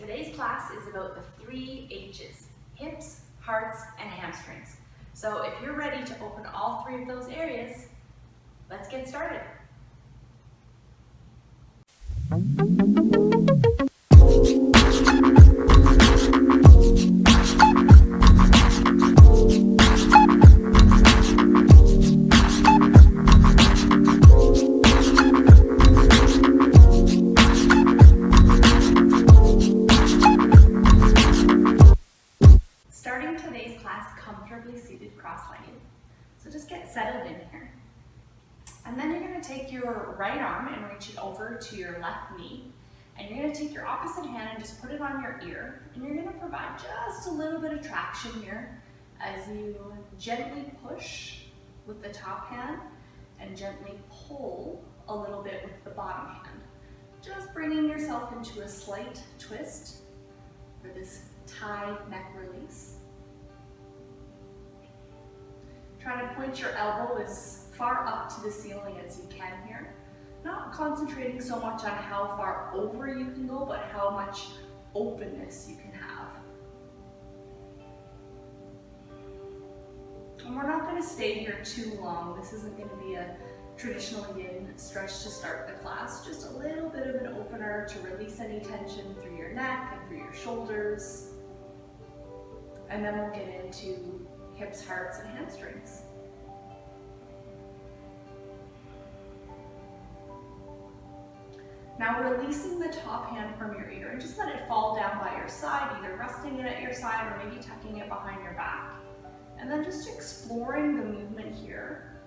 Today's class is about the 3 H's, hips, hearts, and hamstrings. So if you're ready to open all 3 of those areas, let's get started. Starting today's class comfortably seated cross-legged. So just get settled in here. And then you're going to take your right arm and reach it over to your left knee. And you're going to take your opposite hand and just put it on your ear. And you're going to provide just a little bit of traction here as you gently push with the top hand and gently pull a little bit with the bottom hand. Just bringing yourself into a slight twist for this Thai neck release. Try to point your elbow as far up to the ceiling as you can here. Not concentrating so much on how far over you can go, but how much openness you can have. And we're not going to stay here too long. This isn't going to be a traditional yin stretch to start the class. Just a little bit of an opener to release any tension through your neck and through your shoulders. And then we'll get into hips, hearts, and hamstrings. Now releasing the top hand from your ear and just let it fall down by your side, either resting it at your side or maybe tucking it behind your back. And then just exploring the movement here,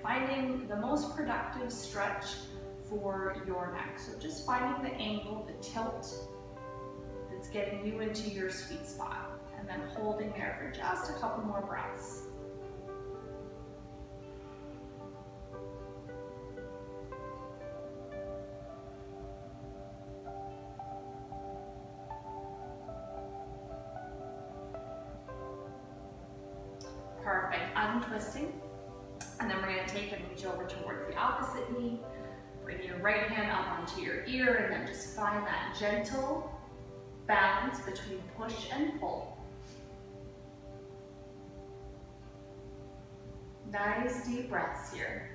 finding the most productive stretch for your neck. So just finding the angle, the tilt that's getting you into your sweet spot. And then holding there for just a couple more breaths. Perfect, untwisting. And then we're going to take and reach over towards the opposite knee. Bring your right hand up onto your ear and then just find that gentle balance between push and pull. Nice deep breaths here.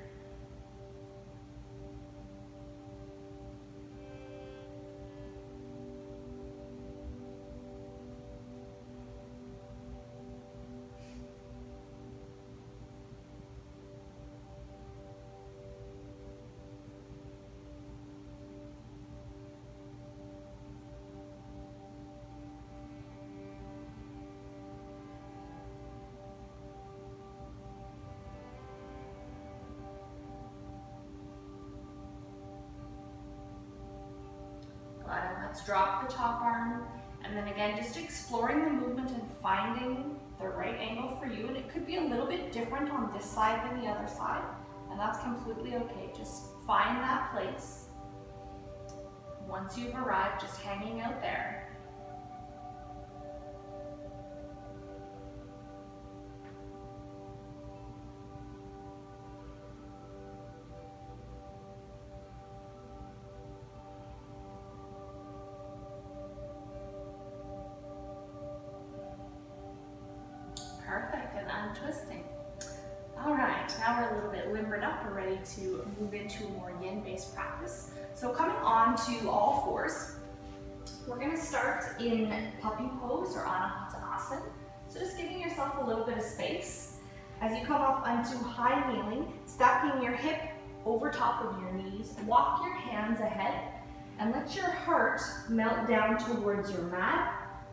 And let's drop the top arm, and then again just exploring the movement and finding the right angle for you. And it could be a little bit different on this side than the other side, and that's completely okay. Just find that place. Once you've arrived, just hanging out there. Perfect, and untwisting. All right, now we're a little bit limbered up. We're ready to move into a more yin-based practice. So coming on to all fours, we're going to start in puppy pose or Anahata. So just giving yourself a little bit of space. As you come up onto high kneeling, stacking your hip over top of your knees, walk your hands ahead and let your heart melt down towards your mat,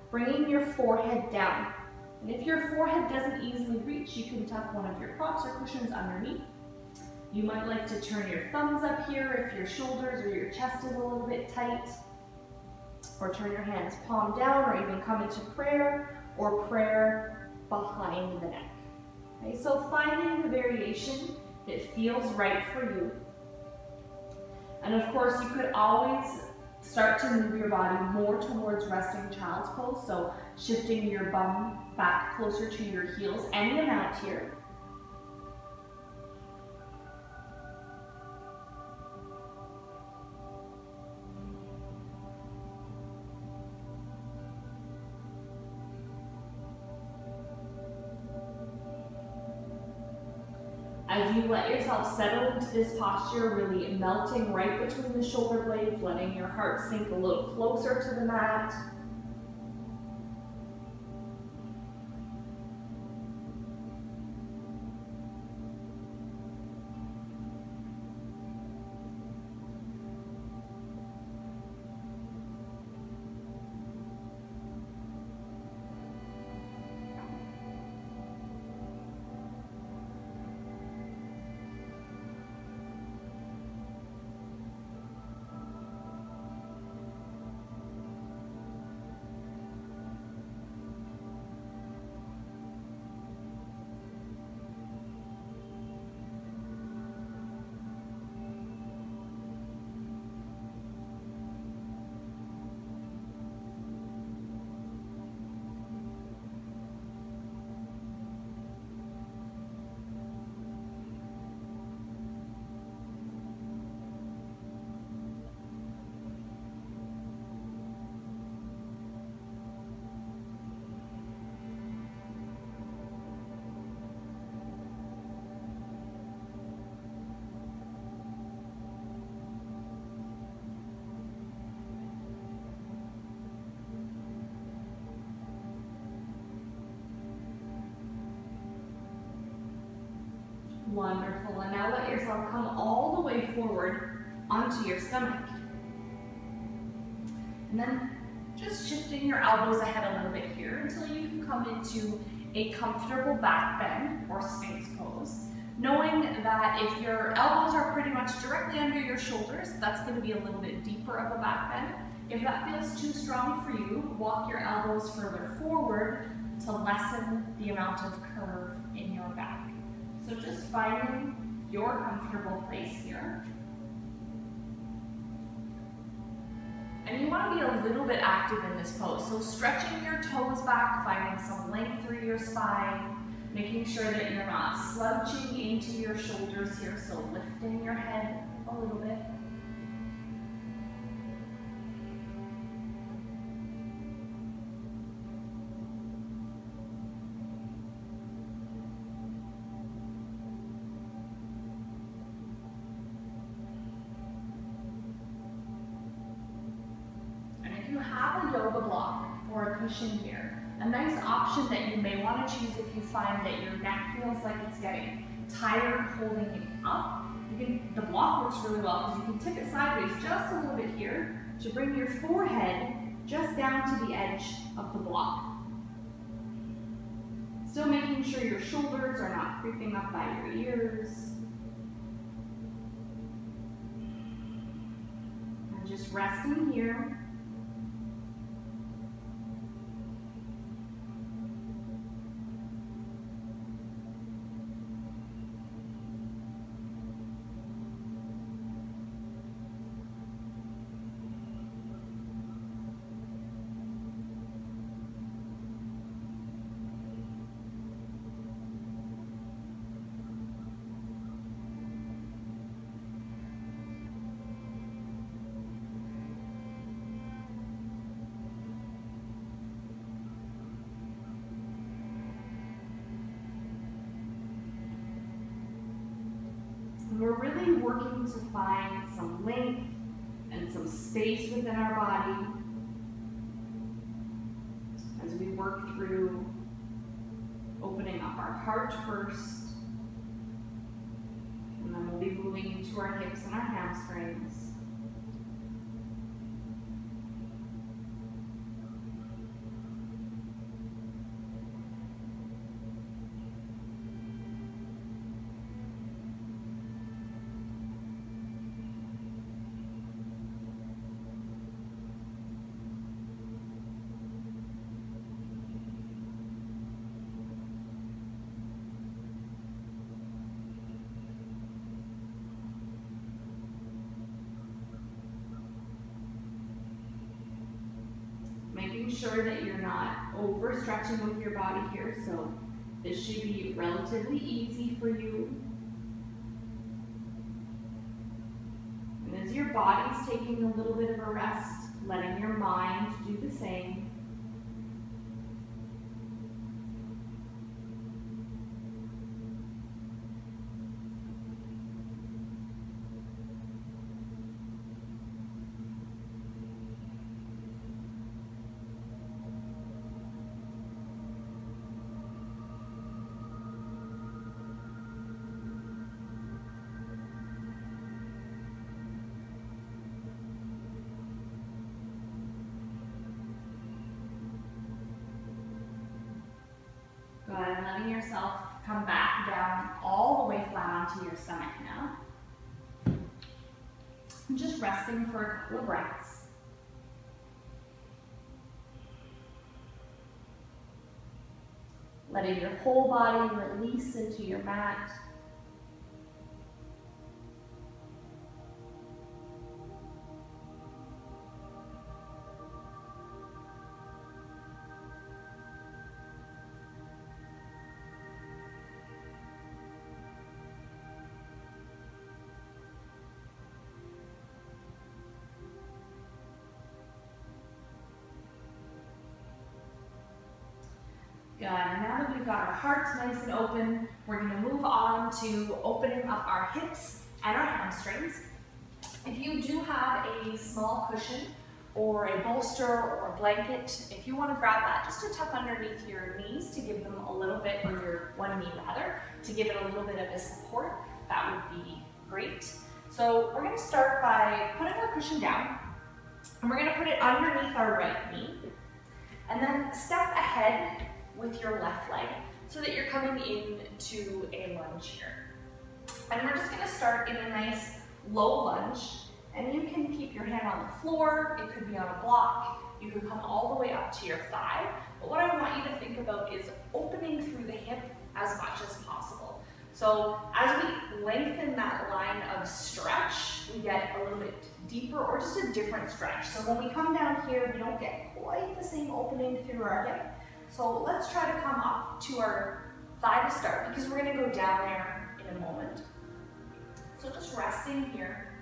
bringing your forehead down. And if your forehead doesn't easily reach, you can tuck one of your props or cushions underneath. You might like to turn your thumbs up here if your shoulders or your chest is a little bit tight. Or turn your hands palm down, or even come into prayer or prayer behind the neck. Okay, so finding the variation that feels right for you. And of course, you could always start to move your body more towards resting child's pose, so shifting your bum back closer to your heels, any amount here. As you let yourself settle into this posture, really melting right between the shoulder blades, letting your heart sink a little closer to the mat. Wonderful, and now let yourself come all the way forward onto your stomach. And then just shifting your elbows ahead a little bit here until you can come into a comfortable back bend or Sphinx pose. Knowing that if your elbows are pretty much directly under your shoulders, that's going to be a little bit deeper of a back bend. If that feels too strong for you, walk your elbows further forward to lessen the amount of curve in your back. So just finding your comfortable place here. And you want to be a little bit active in this pose. So stretching your toes back, finding some length through your spine, making sure that you're not slouching into your shoulders here, so lifting your head a little bit. You have a yoga block or a cushion here. A nice option that you may want to choose if you find that your neck feels like it's getting tired holding it up. The block works really well because you can tip it sideways just a little bit here to bring your forehead just down to the edge of the block. Still making sure your shoulders are not creeping up by your ears. And just resting here. We're really working to find some length and some space within our body as we work through opening up our heart first, and then we'll be moving into our hips and our hamstrings. Making sure that you're not overstretching with your body here, so this should be relatively easy for you. And as your body's taking a little bit of a rest, letting your mind do the same. letting yourself come back down all the way flat onto your stomach now. And just resting for a couple of breaths. Letting your whole body release into your mat. Good, and now that we've got our hearts nice and open, we're going to move on to opening up our hips and our hamstrings. If you do have a small cushion or a bolster or a blanket, if you want to grab that just to tuck underneath your knees to give them a little bit, or your one knee rather, to give it a little bit of a support, that would be great. So we're going to start by putting our cushion down, and we're going to put it underneath our right knee, and then step ahead with your left leg so that you're coming into a lunge here. And we're just going to start in a nice low lunge, and you can keep your hand on the floor, it could be on a block, you could come all the way up to your thigh, but what I want you to think about is opening through the hip as much as possible. So as we lengthen that line of stretch, we get a little bit deeper or just a different stretch. So when we come down here, we don't get quite the same opening through our hip. So let's try to come up to our thigh to start, because we're going to go down there in a moment. So just resting here,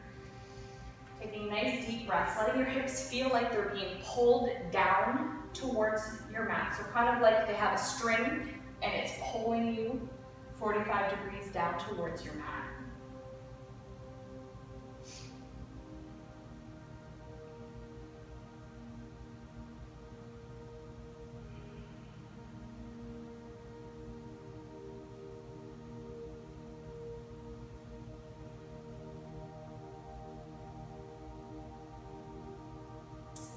taking nice deep breaths, letting your hips feel like they're being pulled down towards your mat. So kind of like they have a string and it's pulling you 45 degrees down towards your mat.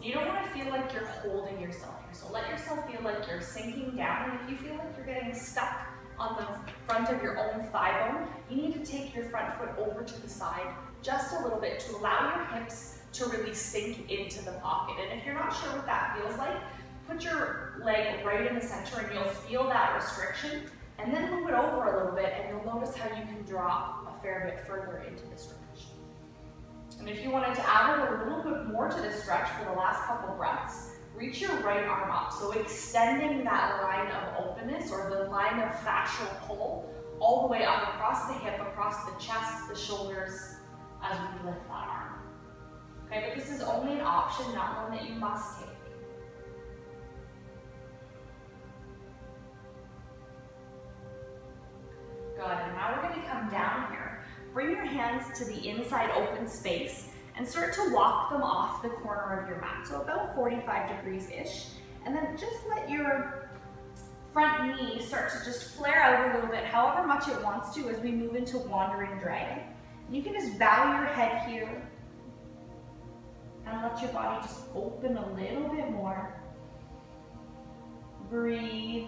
You don't want to feel like you're holding yourself here, so let yourself feel like you're sinking down, and if you feel like you're getting stuck on the front of your own thigh bone, you need to take your front foot over to the side just a little bit to allow your hips to really sink into the pocket. And if you're not sure what that feels like, put your leg right in the center and you'll feel that restriction, and then move it over a little bit and you'll notice how you can drop a fair bit further into the stretch. And if you wanted to add a little bit more to this stretch for the last couple breaths, reach your right arm up. So extending that line of openness, or the line of fascial pull, all the way up across the hip, across the chest, the shoulders, as we lift that arm. Okay, but this is only an option, not one that you must take. Good, and now we're going to come down here. Bring your hands to the inside open space and start to walk them off the corner of your mat, so about 45 degrees-ish. And then just let your front knee start to just flare out a little bit, however much it wants to, as we move into wandering dragon. And you can just bow your head here and let your body just open a little bit more. Breathe.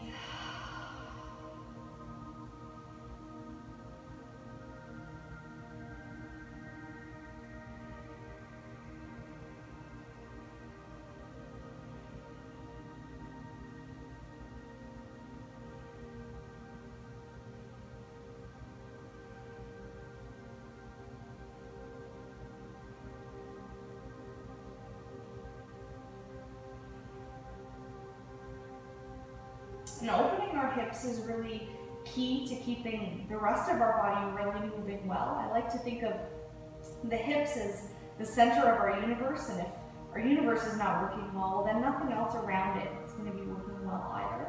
And opening our hips is really key to keeping the rest of our body really moving well. I like to think of the hips as the center of our universe, and if our universe is not working well, then nothing else around it is going to be working well either.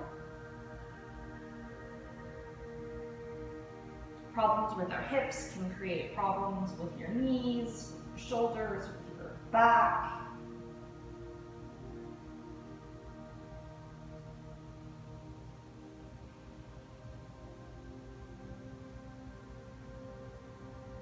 Problems with our hips can create problems with your knees, your shoulders, with your back.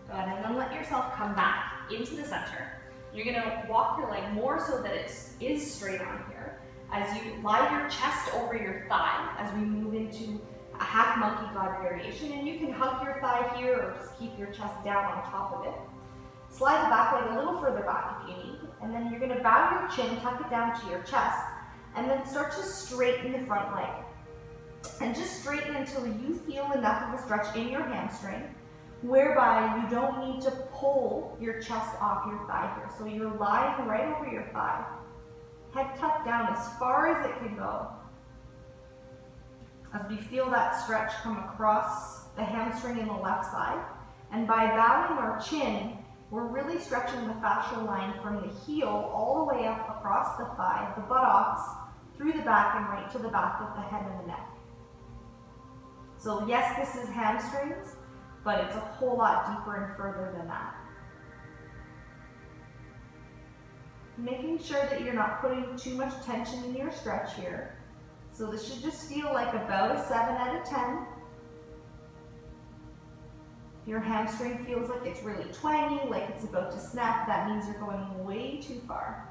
Good, and then let yourself come back into the center. You're going to walk your leg more so that it is straight on here, as you lie your chest over your thigh as we move into a half monkey god variation, and you can hug your thigh here or just keep your chest down on top of it. Slide the back leg a little further back if you need, and then you're going to bow your chin, tuck it down to your chest, and then start to straighten the front leg. And just straighten until you feel enough of a stretch in your hamstring, whereby you don't need to pull your chest off your thigh here. So you're lying right over your thigh, head tucked down as far as it can go. As we feel that stretch come across the hamstring in the left side, and by bowing our chin, we're really stretching the fascial line from the heel all the way up across the thigh, the buttocks, through the back and right to the back of the head and the neck. So yes, this is hamstrings, but it's a whole lot deeper and further than that. Making sure that you're not putting too much tension in your stretch here. So this should just feel like about a 7 out of 10. If your hamstring feels like it's really twangy, like it's about to snap, that means you're going way too far.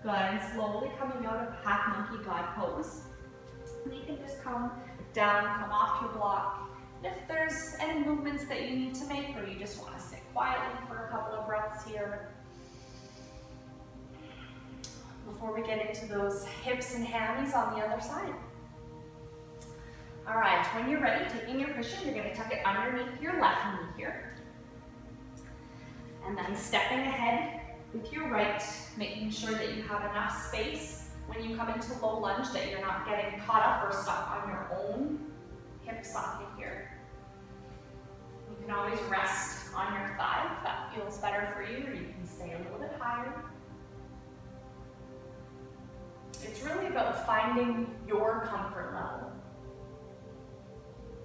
Good, and slowly coming out of half monkey god pose. And you can just come down, come off your block. And if there's any movements that you need to make, or you just want to sit quietly for a couple of breaths here, before we get into those hips and hammies on the other side. All right, when you're ready, taking your cushion, you're going to tuck it underneath your left knee here. And then stepping ahead with your right, making sure that you have enough space when you come into low lunge that you're not getting caught up or stuck on your own hip socket here. You can always rest on your thigh if that feels better for you, or you can stay a little bit higher. It's really about finding your comfort level.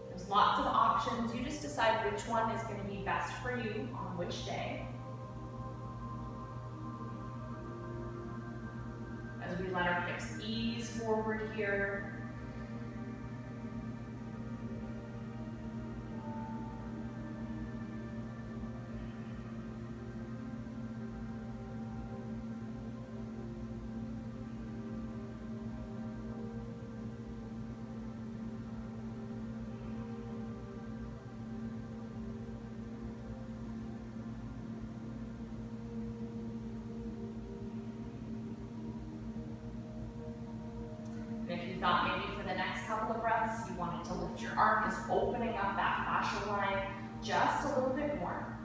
There's lots of options. You just decide which one is going to be best for you on which day. As we let our hips ease forward here. Thought maybe for the next couple of breaths you wanted to lift your arm, just opening up that fascial line just a little bit more.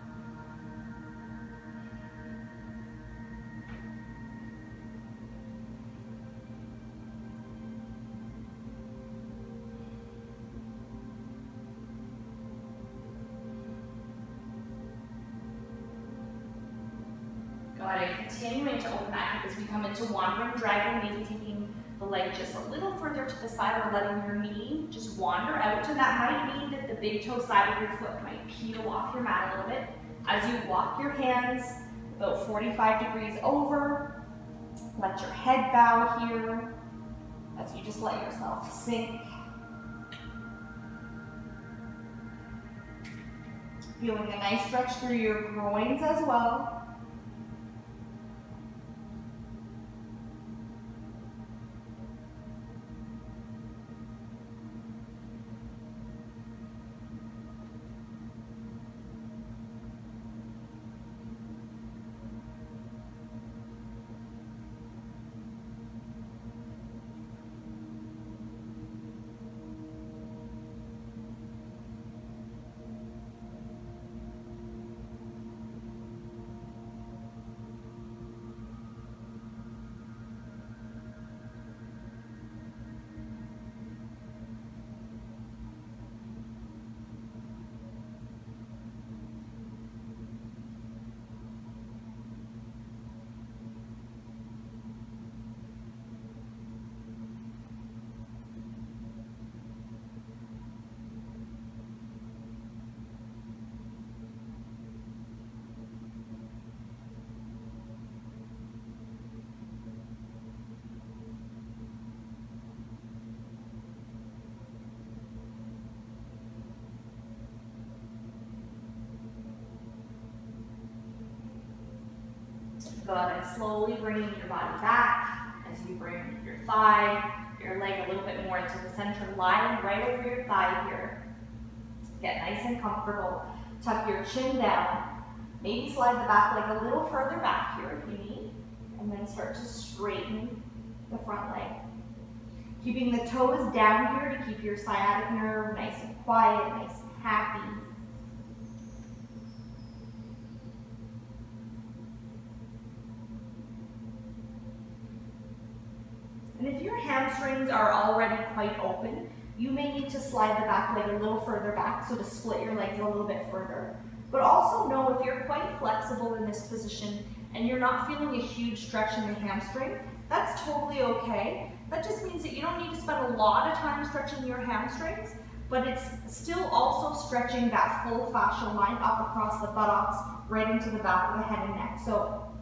Got it. Continuing to open that hip as we come into wandering dragon, maybe taking the leg just a little further to the side, or letting your knee just wander out, and that might mean that the big toe side of your foot might peel off your mat a little bit. As you walk your hands about 45 degrees over, let your head bow here as you just let yourself sink. Feeling a nice stretch through your groins as well. Good, and slowly bringing your body back as you bring your thigh, your leg a little bit more into the center, lying right over your thigh here. Get nice and comfortable. Tuck your chin down. Maybe slide the back leg a little further back here if you need, and then start to straighten the front leg. Keeping the toes down here to keep your sciatic nerve nice and quiet, nice and happy. And if your hamstrings are already quite open, you may need to slide the back leg a little further back, so to split your legs a little bit further. But also know if you're quite flexible in this position and you're not feeling a huge stretch in the hamstring, that's totally okay. That just means that you don't need to spend a lot of time stretching your hamstrings, but it's still also stretching that full fascial line up across the buttocks, right into the back of the head and neck. So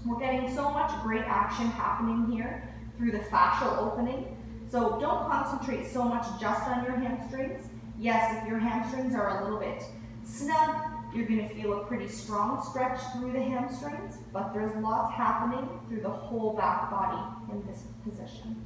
we're getting so much great action happening here through the fascial opening. So don't concentrate so much just on your hamstrings. Yes, if your hamstrings are a little bit snug, you're going to feel a pretty strong stretch through the hamstrings, but there's lots happening through the whole back body in this position.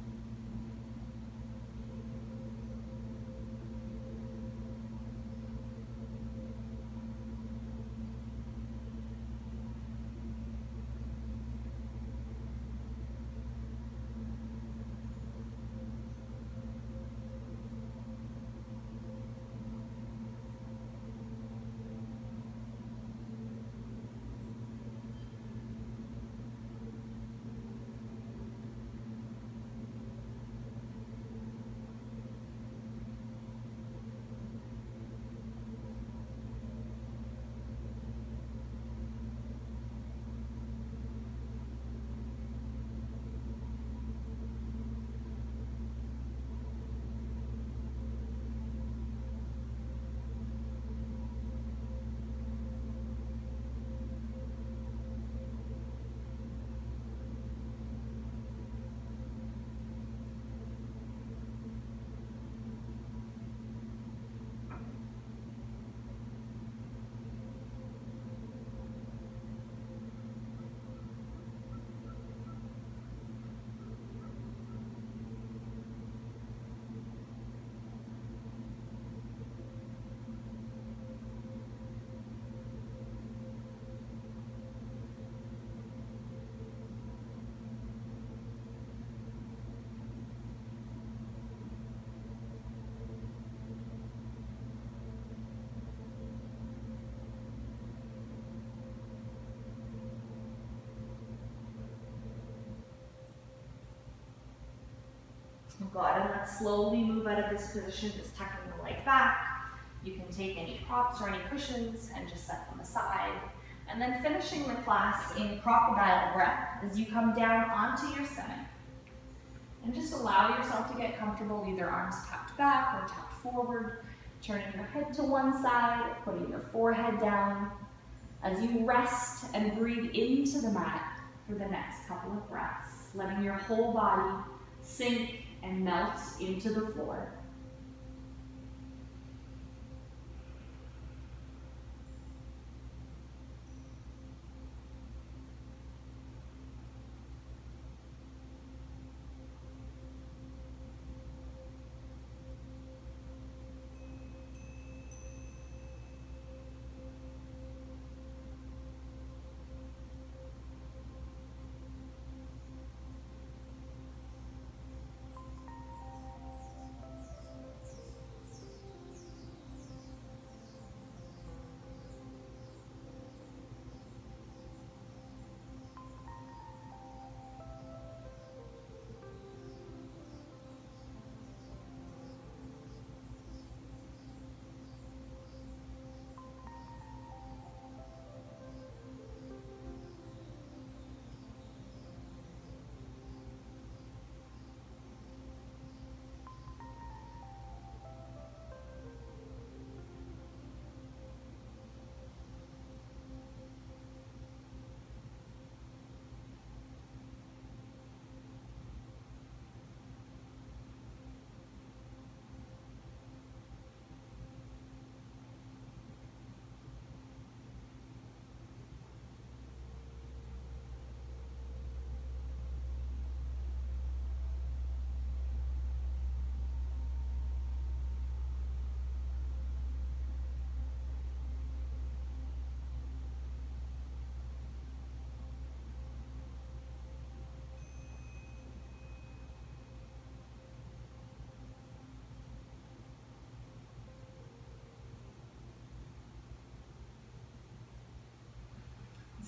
Good, and let's slowly move out of this position, just tucking the leg back. You can take any props or any cushions and just set them aside. And then finishing the class in crocodile breath as you come down onto your stomach. And just allow yourself to get comfortable, either arms tapped back or tapped forward, turning your head to one side, putting your forehead down as you rest and breathe into the mat for the next couple of breaths, letting your whole body sink and melt into the floor.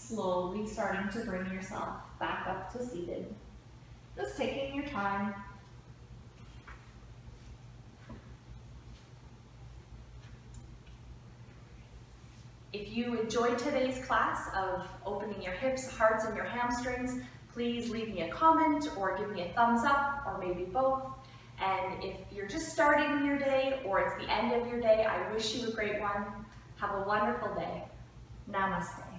slowly starting to bring yourself back up to seated. Just taking your time. If you enjoyed today's class of opening your hips, hearts, and your hamstrings, please leave me a comment or give me a thumbs up, or maybe both. And if you're just starting your day or it's the end of your day, I wish you a great one. Have a wonderful day. Namaste.